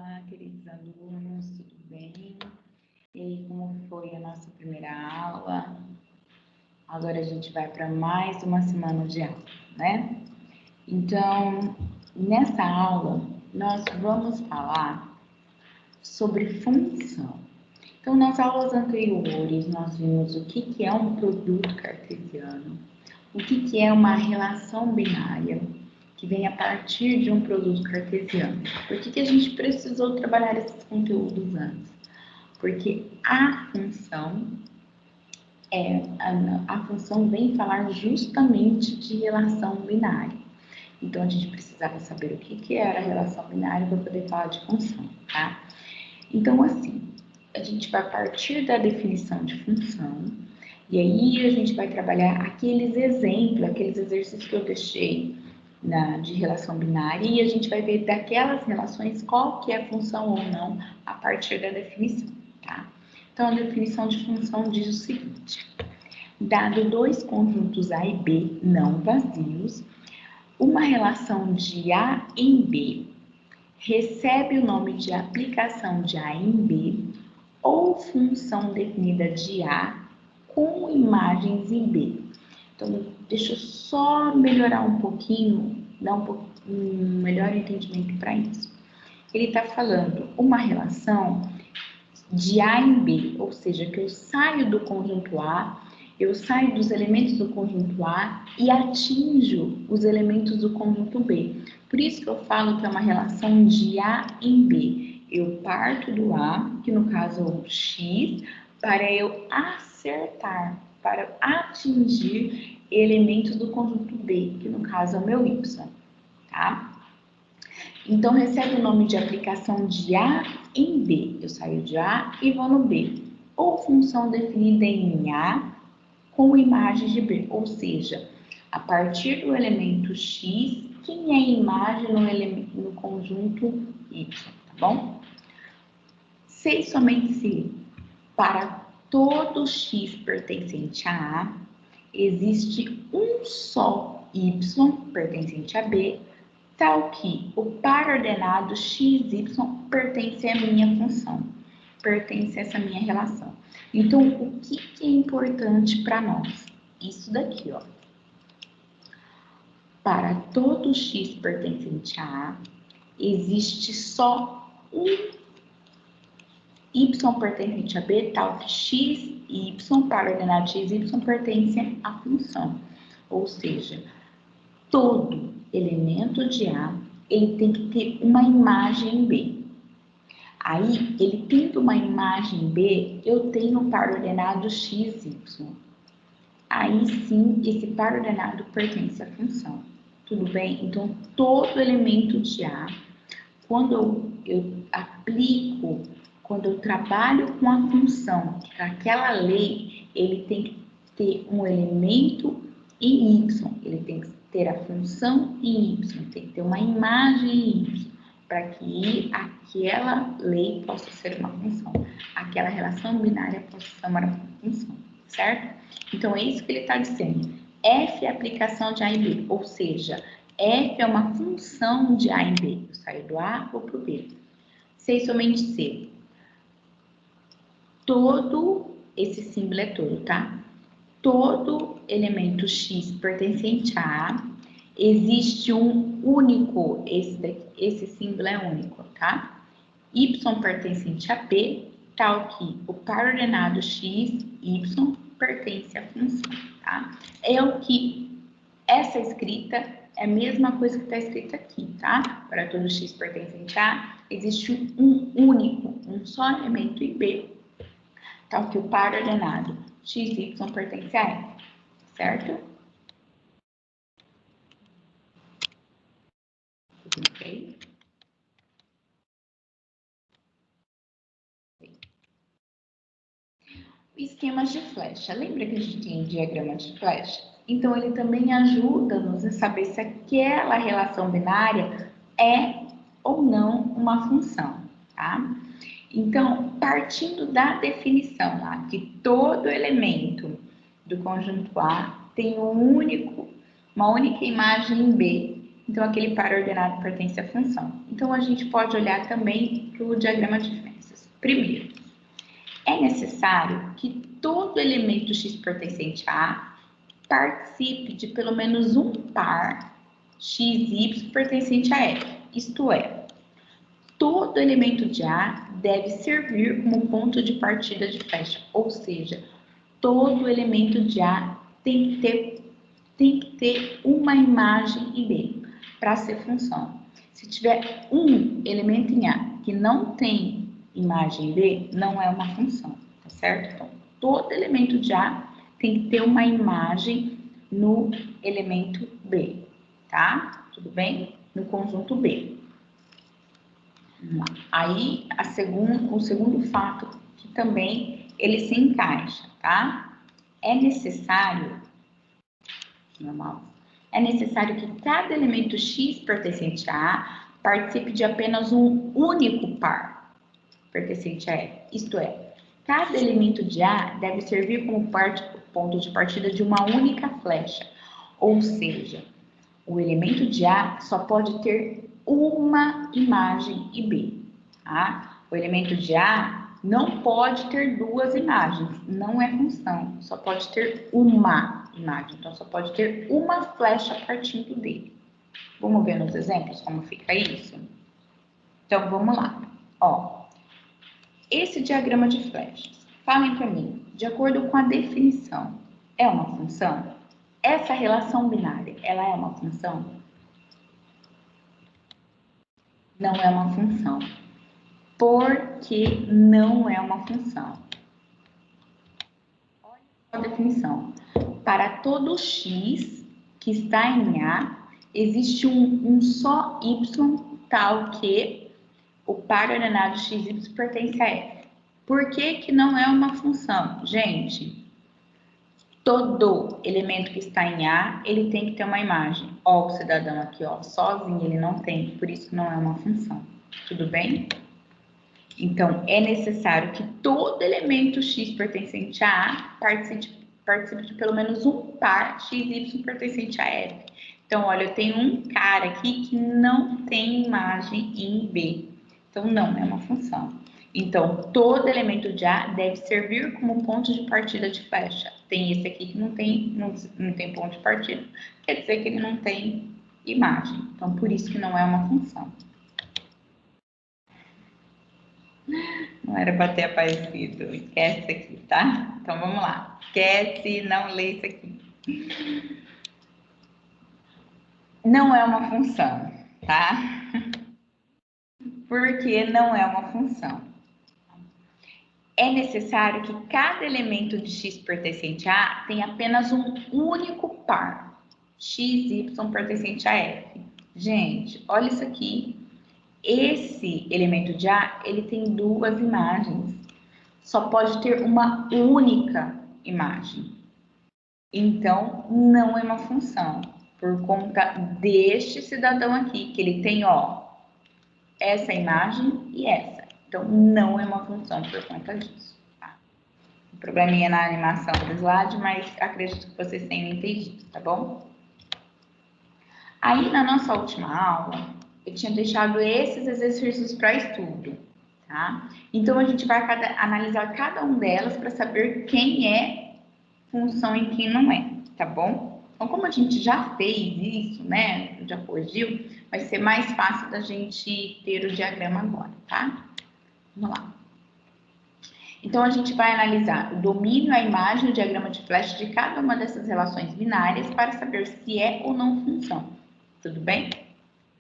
Olá, queridos alunos, tudo bem? E aí, como foi a nossa primeira aula? Agora a gente vai para mais uma semana de aula, né? Então, nessa aula, nós vamos falar sobre função. Então, nas aulas anteriores, nós vimos o que é um produto cartesiano, o que é uma relação binária, que vem a partir de um produto cartesiano. Por que a gente precisou trabalhar esses conteúdos antes? Porque a função vem falar justamente de relação binária. Então, a gente precisava saber o que era a relação binária para poder falar de função, tá? Então, assim, a gente vai partir da definição de função, e aí a gente vai trabalhar aqueles exemplos, aqueles exercícios que eu deixei de relação binária, e a gente vai ver daquelas relações qual que é a função ou não a partir da definição, tá? Então, a definição de função diz o seguinte: dado dois conjuntos A e B não vazios, uma relação de A em B recebe o nome de aplicação de A em B ou função definida de A com imagens em B. Então, deixa eu só melhorar um pouquinho, dar um melhor entendimento para isso. Ele está falando uma relação de A em B, ou seja, que eu saio do conjunto A, eu saio dos elementos do conjunto A e atinjo os elementos do conjunto B. Por isso que eu falo que é uma relação de A em B. Eu parto do A, que no caso é o X, para eu acertar, para atingir elementos do conjunto B, que no caso é o meu Y, tá? Então, recebe o nome de aplicação de A em B. Eu saio de A e vou no B. Ou função definida em A com imagem de B. Ou seja, a partir do elemento X, quem é a imagem no conjunto Y, tá bom? Se e somente se para todo X pertencente a A, existe um só Y pertencente a B, tal que o par ordenado XY pertence à minha função, pertence a essa minha relação. Então, o que é importante para nós? Isso daqui, ó. Para todo X pertencente a A, existe só um Y pertencente a B, tal que XY, par ordenado XY, pertence à função. Ou seja, todo elemento de A, ele tem que ter uma imagem B. Aí, ele tendo uma imagem B, eu tenho um par ordenado XY. Aí sim, esse par ordenado pertence à função. Tudo bem? Então, todo elemento de A, quando eu aplico, quando eu trabalho com a função, aquela lei, ele tem que ter um elemento em Y, ele tem que ter a função em Y, tem que ter uma imagem em Y, para que aquela lei possa ser uma função, aquela relação binária possa ser uma função, certo? Então, é isso que ele está dizendo. F é a aplicação de A em B, ou seja, F é uma função de A em B. Eu saio do A, vou para o B. C e somente C. Todo, esse símbolo é todo, tá? Todo elemento X pertencente a A, existe um único, esse símbolo é único, tá? Y pertencente a B, tal que o par ordenado X, Y, pertence à função, tá? É o que essa escrita é a mesma coisa que está escrita aqui, tá? Para todo X pertencente a A, existe um único, um só elemento em B, tal que o par ordenado XY pertence a F, certo? Tudo ok? Esquemas de flecha. Lembra que a gente tem diagrama de flecha? Então, ele também ajuda-nos a saber se aquela relação binária é ou não uma função, tá? Então, partindo da definição lá, que todo elemento do conjunto A tem uma única imagem em B, Então, aquele par ordenado pertence à função. Então, a gente pode olhar também para o diagrama de diferenças. Primeiro, é necessário que todo elemento x pertencente a A participe de pelo menos um par x e y pertencente a F. Isto é, todo elemento de A deve servir como ponto de partida de flecha. Ou seja, todo elemento de A tem que ter uma imagem em B para ser função. Se tiver um elemento em A que não tem imagem em B, não é uma função, tá certo? Então, todo elemento de A tem que ter uma imagem no elemento B, tá? Tudo bem? No conjunto B. Aí, o segundo fato que também ele se encaixa, tá? É necessário que cada elemento x pertencente a A participe de apenas um único par pertencente a F. Isto é, cada elemento de A deve servir como ponto de partida de uma única flecha. Ou seja, o elemento de A só pode ter uma imagem em B. Tá? O elemento de A não pode ter duas imagens, não é função, só pode ter uma imagem, então só pode ter uma flecha partindo dele. Vamos ver nos exemplos como fica isso? Então vamos lá. Ó, esse diagrama de flechas, falem para mim, de acordo com a definição, é uma função? Essa relação binária, ela é uma função? Não é uma função. Por que não é uma função? Olha a definição. Para todo x que está em A, existe um só y tal que o par ordenado xy pertence a F. Por que não é uma função? Gente, todo elemento que está em A, ele tem que ter uma imagem. Ó, o cidadão aqui, ó, sozinho ele não tem, por isso não é uma função. Tudo bem? Então, é necessário que todo elemento x pertencente a A participe de pelo menos um par x e y pertencente a F. Então, olha, eu tenho um cara aqui que não tem imagem em B. Então, não é uma função. Então, todo elemento de A deve servir como ponto de partida de flecha. Tem esse aqui que não tem ponto de partida. Quer dizer que ele não tem imagem. Então, por isso que não é uma função. Não era para ter aparecido. Esquece isso aqui, tá? Então, vamos lá. Esquece, não lê isso aqui. Não é uma função, tá? Porque não é uma função. É necessário que cada elemento de x pertencente a A tenha apenas um único par, x, y pertencente a F. Gente, olha isso aqui. Esse elemento de A, ele tem duas imagens. Só pode ter uma única imagem. Então, não é uma função. Por conta deste cidadão aqui, que ele tem, ó, essa imagem e essa. Então, não é uma função por conta disso. Tá? O probleminha na animação do slide, mas acredito que vocês tenham entendido, tá bom? Aí, na nossa última aula, eu tinha deixado esses exercícios para estudo, tá? Então, a gente vai analisar cada um delas para saber quem é função e quem não é, tá bom? Então, como a gente já fez isso, né, já corrigiu, vai ser mais fácil da gente ter o diagrama agora, tá? Vamos lá. Então, a gente vai analisar o domínio, a imagem, o diagrama de flecha de cada uma dessas relações binárias para saber se é ou não função. Tudo bem?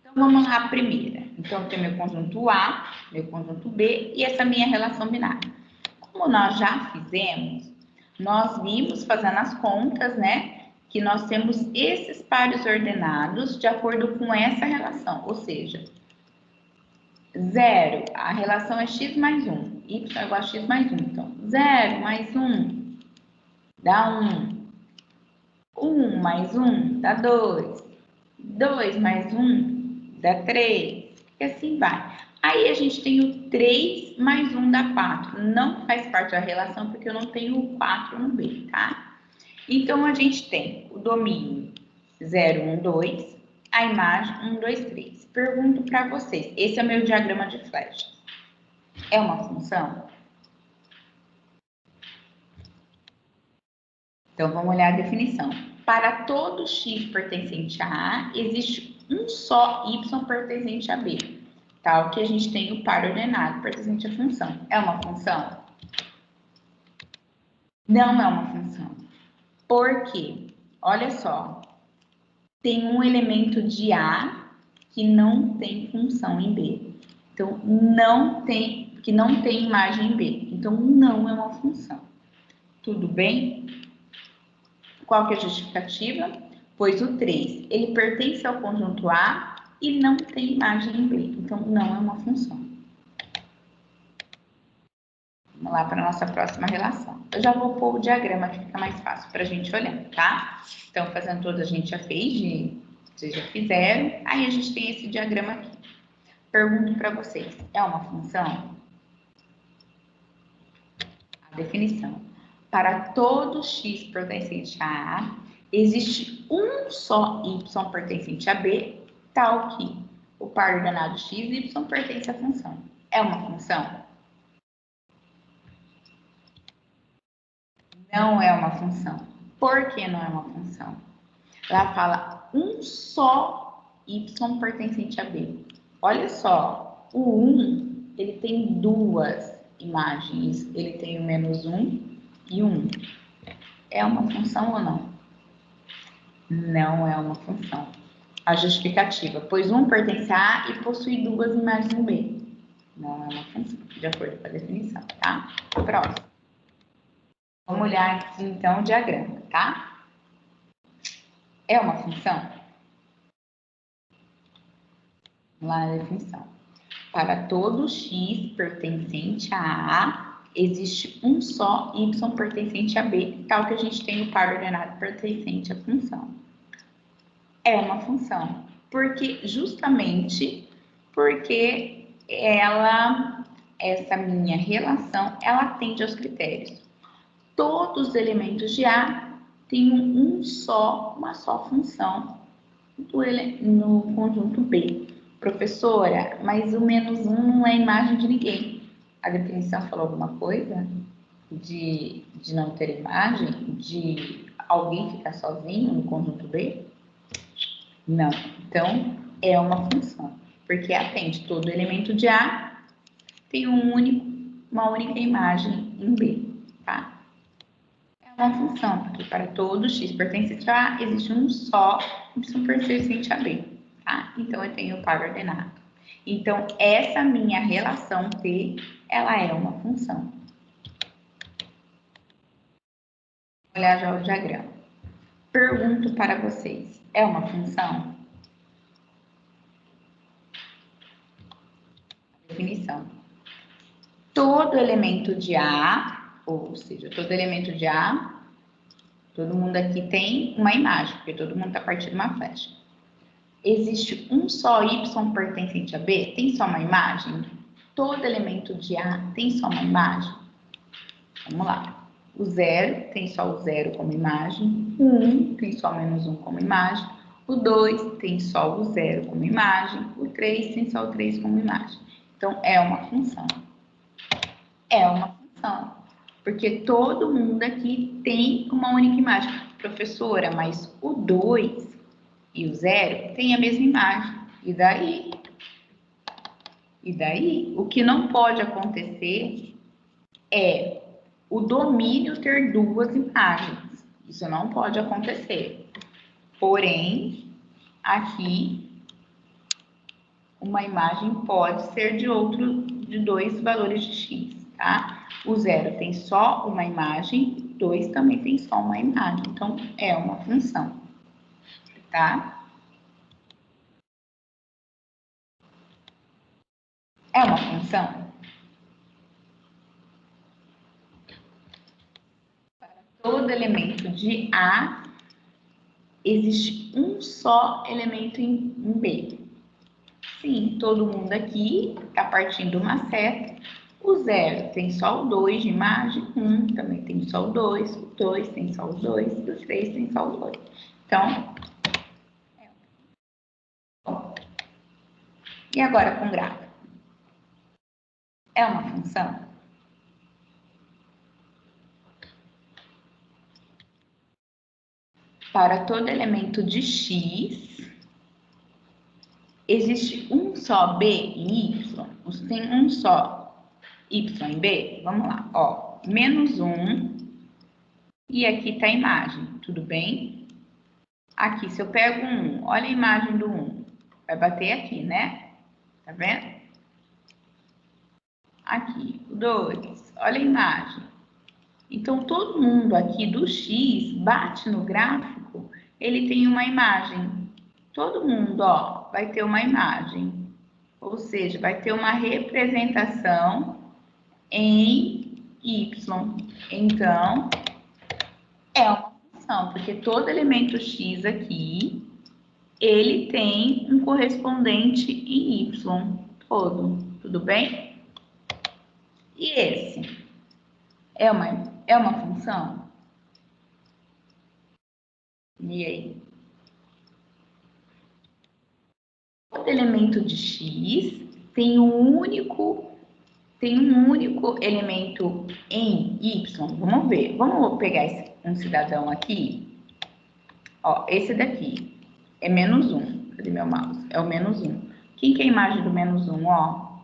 Então, vamos lá a primeira. Então, eu tenho meu conjunto A, meu conjunto B e essa minha relação binária. Como nós já fizemos, nós vimos fazendo as contas, né? Que nós temos esses pares ordenados de acordo com essa relação. Ou seja, 0, a relação é x mais 1. Y é igual a x mais 1. Então, 0 mais 1 dá 1. 1 mais 1 dá 2. 2 mais 1 dá 3. E assim vai. Aí a gente tem o 3 mais 1 dá 4. Não faz parte da relação porque eu não tenho o 4 no B, tá? Então, a gente tem o domínio 0, 1, 2. a imagem 1, 2, 3. Pergunto para vocês, esse é o meu diagrama de flechas. É uma função? Então, vamos olhar a definição. Para todo x pertencente a A, existe um só y pertencente a B. Tal que a gente tem o par ordenado pertencente à função. É uma função? Não é uma função. Por quê? Olha só. Tem um elemento de A que não tem função em B. Então, que não tem imagem em B. Então, não é uma função. Tudo bem? Qual que é a justificativa? Pois o 3, ele pertence ao conjunto A e não tem imagem em B. Então, não é uma função. Vamos lá para a nossa próxima relação. Eu já vou pôr o diagrama que fica mais fácil para a gente olhar, tá? Então, fazendo tudo, a gente já fez, vocês já fizeram. Aí, a gente tem esse diagrama aqui. Pergunto para vocês, é uma função? A definição. Para todo x pertencente a A, existe um só y pertencente a B, tal que o par ordenado x e y pertence à função. É uma função? Não é uma função. Por que não é uma função? Ela fala um só y pertencente a B. Olha só, o 1, ele tem duas imagens. Ele tem o -1 e 1. É uma função ou não? Não é uma função. A justificativa, pois 1 pertence a A e possui duas imagens em B. Não é uma função, de acordo com a definição, tá? Próximo. Vamos olhar aqui, então, o diagrama, tá? É uma função? Vamos lá na definição. Para todo x pertencente a A, existe um só y pertencente a B, tal que a gente tem o par ordenado pertencente à função. É uma função, justamente porque essa minha relação, ela atende aos critérios. Todos os elementos de A têm uma só função no conjunto B. Professora, mas o -1 não é imagem de ninguém. A definição falou alguma coisa de não ter imagem, de alguém ficar sozinho no conjunto B? Não. Então, é uma função, porque atende todo elemento de A, tem uma única imagem em B, tá? É uma função, porque para todo x pertencente a A, existe um só y pertencente a B, tá? Então, eu tenho o par ordenado. Então, essa minha relação T, ela é uma função. Vou olhar já o diagrama. Pergunto para vocês, é uma função? Definição. Todo elemento de A, ou seja, todo elemento de A, todo mundo aqui tem uma imagem, porque todo mundo está partindo de uma flecha. Existe um só y pertencente a B? Tem só uma imagem? Todo elemento de A tem só uma imagem? Vamos lá. O 0 tem só o 0 como imagem. O 1 tem só -1 como imagem. O 2 tem só o 0 como imagem. O 3 tem só o 3 como imagem. Então, é uma função. É uma função. Porque todo mundo aqui tem uma única imagem. Professora, mas o 2 e o 0 têm a mesma imagem. E daí? E daí? O que não pode acontecer é o domínio ter duas imagens. Isso não pode acontecer. Porém, aqui, uma imagem pode ser de dois valores de x, tá? O 0 tem só uma imagem, 2 também tem só uma imagem. Então, é uma função, tá? É uma função? Para todo elemento de A, existe um só elemento em B. Sim, todo mundo aqui está partindo uma seta. O 0 tem só o 2 de imagem, 1 também tem só o 2, o 2 tem só o 2, o 3 tem só o 2. Então, E agora com gráfico. É uma função? Para todo elemento de x, existe um só b e y? Tem um só y e b? Vamos lá, ó. Menos 1, e aqui está a imagem, tudo bem? Aqui, se eu pego 1, olha a imagem do 1. Vai bater aqui, né? Tá vendo? Aqui, o 2, olha a imagem. Então, todo mundo aqui do x bate no gráfico, ele tem uma imagem. Todo mundo, ó, vai ter uma imagem. Ou seja, vai ter uma representação em y. Então, é uma função, porque todo elemento x aqui, ele tem um correspondente em y todo. Tudo bem? E esse? É uma função? E aí? Todo elemento de x tem um único elemento em y. Vamos ver. Vamos pegar um cidadão aqui. Ó, esse daqui é menos 1. Cadê meu mouse? É o menos 1. Quem que é a imagem do menos 1? Ó,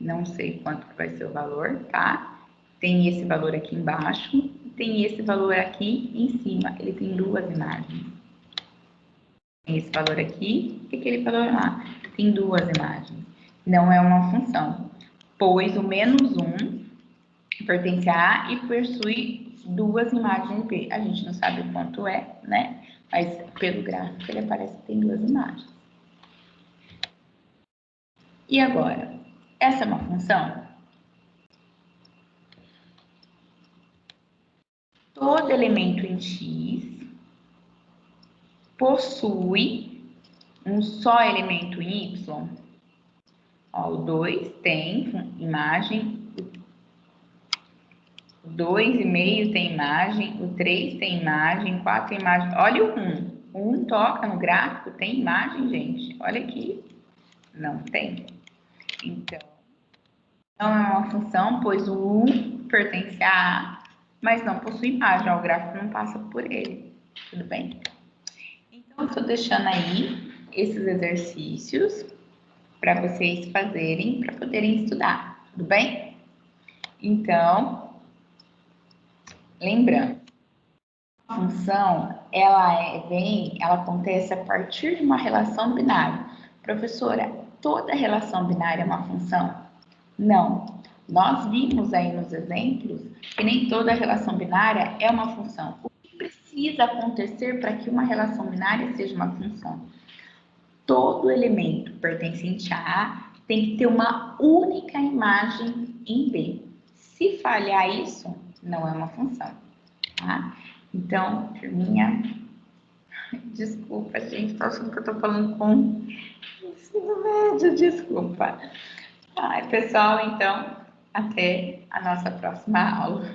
não sei quanto que vai ser o valor, tá? Tem esse valor aqui embaixo, tem esse valor aqui em cima. Ele tem duas imagens. Tem esse valor aqui e aquele valor lá. Tem duas imagens. Não é uma função, pois o menos 1 pertence a A e possui duas imagens B. A gente não sabe quanto é, né? Mas pelo gráfico ele aparece que tem duas imagens. E agora? Essa é uma função? Todo elemento em X possui um só elemento em Y. Ó, o 2 tem imagem, o 2,5 tem imagem, o 3 tem imagem, o 4 tem imagem. Olha o 1. O 1 toca no gráfico, tem imagem, gente. Olha aqui. Não tem. Então, não é uma função, pois o 1 pertence a A, mas não possui imagem. O gráfico não passa por ele. Tudo bem? Então, estou deixando aí esses exercícios para vocês fazerem, para poderem estudar. Tudo bem? Então, lembrando, a função, ela acontece a partir de uma relação binária. Professora, toda relação binária é uma função? Não. Nós vimos aí nos exemplos que nem toda relação binária é uma função. O que precisa acontecer para que uma relação binária seja uma função? Todo elemento pertencente a A tem que ter uma única imagem em B. Se falhar isso, não é uma função, tá? Então, turminha, desculpa, gente, tô achando que eu tô falando com ensino médio, desculpa. Ai, pessoal, então, até a nossa próxima aula.